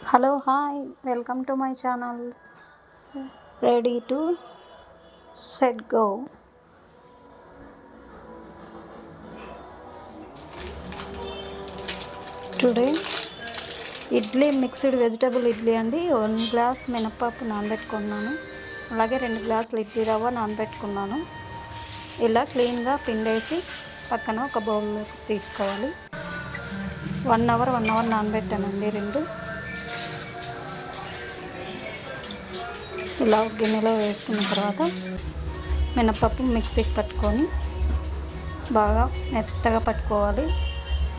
Hello, hi, welcome to my channel. Ready to set go. Today, idli mixed vegetable idli అండి. 1 glass మినపప్పు నానబెట్టుకున్నాను. అలాగే 2 గ్లాసులు ఇడ్లీ రవ్వ నానబెట్టుకున్నాను. ఇలా క్లీన్గా పిండేసి పక్కన ఒక బౌల్లో తీసుకోవాలి. 1 అవర్ నానబెట్టానండి రెండు. ఇలా గిన్నెలో వేసుకున్న తర్వాత మినపప్పు మిక్సీకి పట్టుకొని బాగా మెత్తగా పట్టుకోవాలి.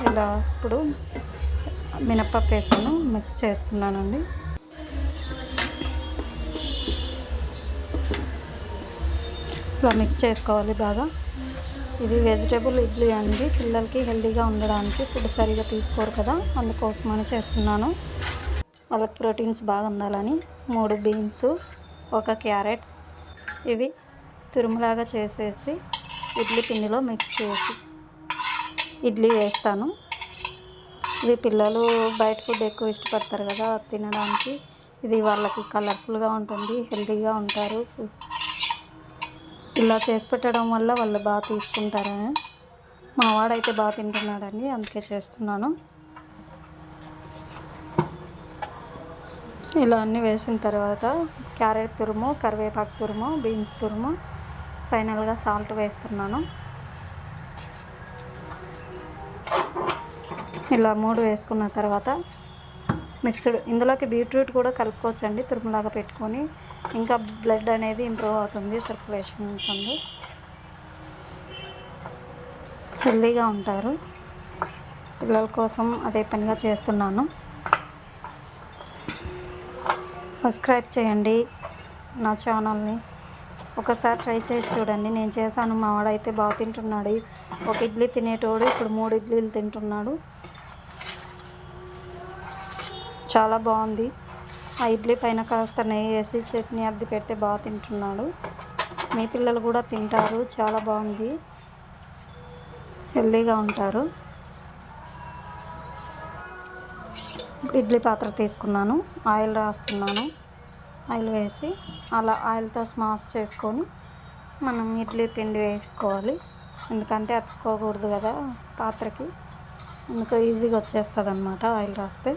ఇలా ఇప్పుడు మినపప్పు వేసాను, మిక్స్ చేస్తున్నానండి. ఇలా మిక్స్ చేసుకోవాలి బాగా. ఇది వెజిటేబుల్ ఇడ్లీ అండి. పిల్లలకి హెల్తీగా ఉండడానికి ఫుడ్ సరిగా తీసుకోరు కదా, అందుకోసమని చేస్తున్నాను. వాళ్ళకి ప్రోటీన్స్ బాగా ఉండాలని 3 బీన్స్, 1 క్యారెట్ ఇవి తురుములాగా చేసేసి ఇడ్లీ పిండిలో మిక్స్ చేసి ఇడ్లీ వేస్తాను. ఇవి పిల్లలు బయట ఫుడ్ ఎక్కువ ఇష్టపడతారు కదా, తినడానికి ఇది వాళ్ళకి కలర్ఫుల్గా ఉంటుంది, హెల్తీగా ఉంటారు. ఇలా చేసి పెట్టడం వల్ల వాళ్ళు బాగా తీసుకుంటారని మా వాడైతే బాగా తింటున్నాడండి, అందుకే చేస్తున్నాను. ఇలా అన్నీ వేసిన తర్వాత క్యారెట్ తురుము, కరివేపాకు తురుము, బీన్స్ తురుము, ఫైనల్గా సాల్ట్ వేస్తున్నాను. ఇలా 3 వేసుకున్న తర్వాత మిక్స్డ్, ఇందులోకి బీట్రూట్ కూడా కలుపుకోవచ్చండి తురుములాగా పెట్టుకొని. ఇంకా బ్లడ్ అనేది ఇంప్రూవ్ అవుతుంది, సర్క్యులేషన్స్ ఉంది, హెల్తీగా ఉంటారు. పిల్లల కోసం అదే పనిగా చేస్తున్నాను. సబ్స్క్రైబ్ చేయండి నా ఛానల్ని, ఒకసారి ట్రై చేసి చూడండి. నేను చేశాను, మా వాడైతే బాగా తింటున్నాడు. 1 ఇడ్లీ తినేటోడు ఇప్పుడు 3 ఇడ్లీలు తింటున్నాడు. చాలా బాగుంది. ఆ ఇడ్లీ పైన కాస్త నెయ్యి వేసి చట్నీ అద్ది పెడితే బాగా తింటున్నాడు. మీ పిల్లలు కూడా తింటారు, చాలా బాగుంది, హెల్తీగా ఉంటారు. ఇడ్లీ పాత్ర తీసుకున్నాను, ఆయిల్ రాస్తున్నాను. ఆయిల్ వేసి అలా ఆయిల్తో స్మాష్ చేసుకొని మనం ఇడ్లీ పిండి వేసుకోవాలి. ఎందుకంటే అతుక్కోకూడదు కదా పాత్రకి, అందుకు ఈజీగా వచ్చేస్తుంది అన్నమాట ఆయిల్ రాస్తే.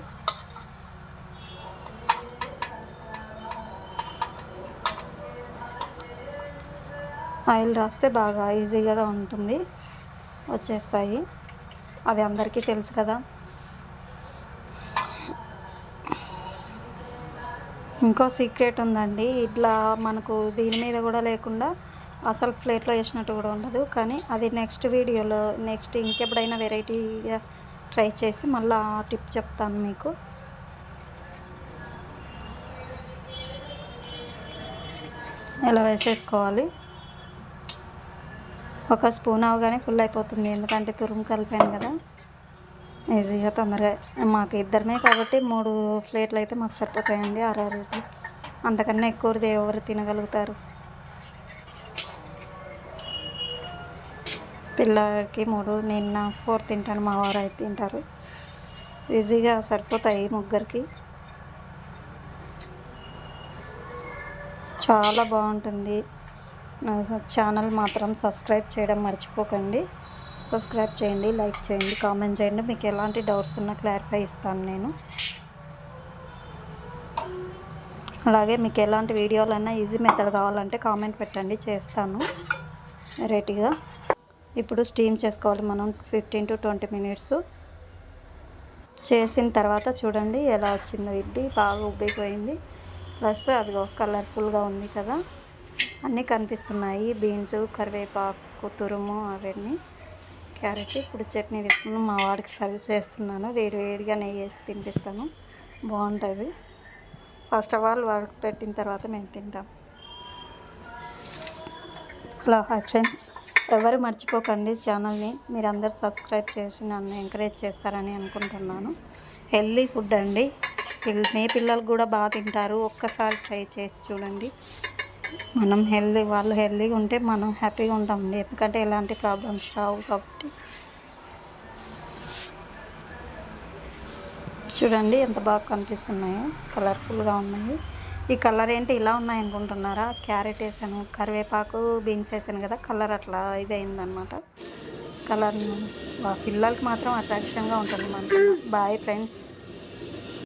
ఆయిల్ రాస్తే బాగా ఈజీగా ఉంటుంది, వచ్చేస్తాయి. అది అందరికీ తెలుసు కదా. ఇంకో సీక్రెట్ ఉందండి, ఇట్లా మనకు దీని మీద కూడా లేకుండా అసలు ప్లేట్లో వేసినట్టు కూడా ఉండదు. కానీ అది నెక్స్ట్ వీడియోలో, నెక్స్ట్ ఇంకెప్పుడైనా వెరైటీగా ట్రై చేసి మళ్ళీ ఆ టిప్ చెప్తాను మీకు. ఇలా వేసేసుకోవాలి. 1 స్పూన్ అవగానే ఫుల్ అయిపోతుంది, ఎందుకంటే తురుము కలిపాను కదా, ఈజీగా తొందరగా. మాకు ఇద్దరమే కాబట్టి 3 ప్లేట్లు అయితే మాకు సరిపోతాయండి, 6 ఇడ్లీ. అంతకన్నా ఎక్కువది ఎవరు తినగలుగుతారు? పిల్లలకి 3, నేను 4 తింటాను, మా వారు 5 తింటారు. ఈజీగా సరిపోతాయి ముగ్గురికి. చాలా బాగుంటుంది. నా ఛానల్ మాత్రం సబ్స్క్రైబ్ చేయడం మర్చిపోకండి. సబ్స్క్రైబ్ చేయండి, లైక్ చేయండి, కామెంట్ చేయండి. మీకు ఎలాంటి డౌట్స్ ఉన్నా క్లారిఫై ఇస్తాను నేను. అలాగే మీకు ఎలాంటి వీడియోలైనా ఈజీ మెథడ్ కావాలంటే కామెంట్ పెట్టండి, చేస్తాను వెరైటీగా. ఇప్పుడు స్టీమ్ చేసుకోవాలి మనం 15 to 20 మినిట్స్. చేసిన తర్వాత చూడండి ఎలా వచ్చిందో, ఇడ్లీ బాగా ఉబ్బిపోయింది. ప్లస్ అదిగో కలర్ఫుల్గా ఉంది కదా, అన్నీ కనిపిస్తున్నాయి. బీన్స్, కరివేపాకు తురుము, అవన్నీ క్యారెట్. ఇప్పుడు చట్నీ తీసుకున్నాను, మా వాడికి సర్వ్ చేస్తున్నాను. వేడిగా నెయ్యి వేసి తినిపిస్తాను, బాగుంటుంది. ఫస్ట్ ఆఫ్ ఆల్ వాడికి పెట్టిన తర్వాత మేము తింటాం. హలో, హాయ్ ఫ్రెండ్స్, ఎవరు మర్చిపోకండి ఛానల్ని. మీరు అందరు సబ్స్క్రైబ్ చేసి నన్ను ఎంకరేజ్ చేస్తారని అనుకుంటున్నాను. హెల్తీ ఫుడ్ అండి, మీ పిల్లలు కూడా బాగా తింటారు. ఒక్కసారి ట్రై చేసి చూడండి. మనం వాళ్ళు హెల్తీగా ఉంటే మనం హ్యాపీగా ఉంటామండి, ఎందుకంటే ఎలాంటి ప్రాబ్లమ్స్ రావు కాబట్టి. చూడండి ఎంత బాగా కనిపిస్తున్నాయో, కలర్ఫుల్గా ఉన్నాయి. ఈ కలర్ ఏంటి ఇలా ఉన్నాయి అనుకుంటున్నారా? క్యారెట్ వేసాను, కరివేపాకు, బీన్స్ వేసాను కదా, కలర్ అట్లా ఇదైందనమాట. కలర్ పిల్లలకి మాత్రం అట్రాక్షన్గా ఉంటుంది మనకి. Bye friends.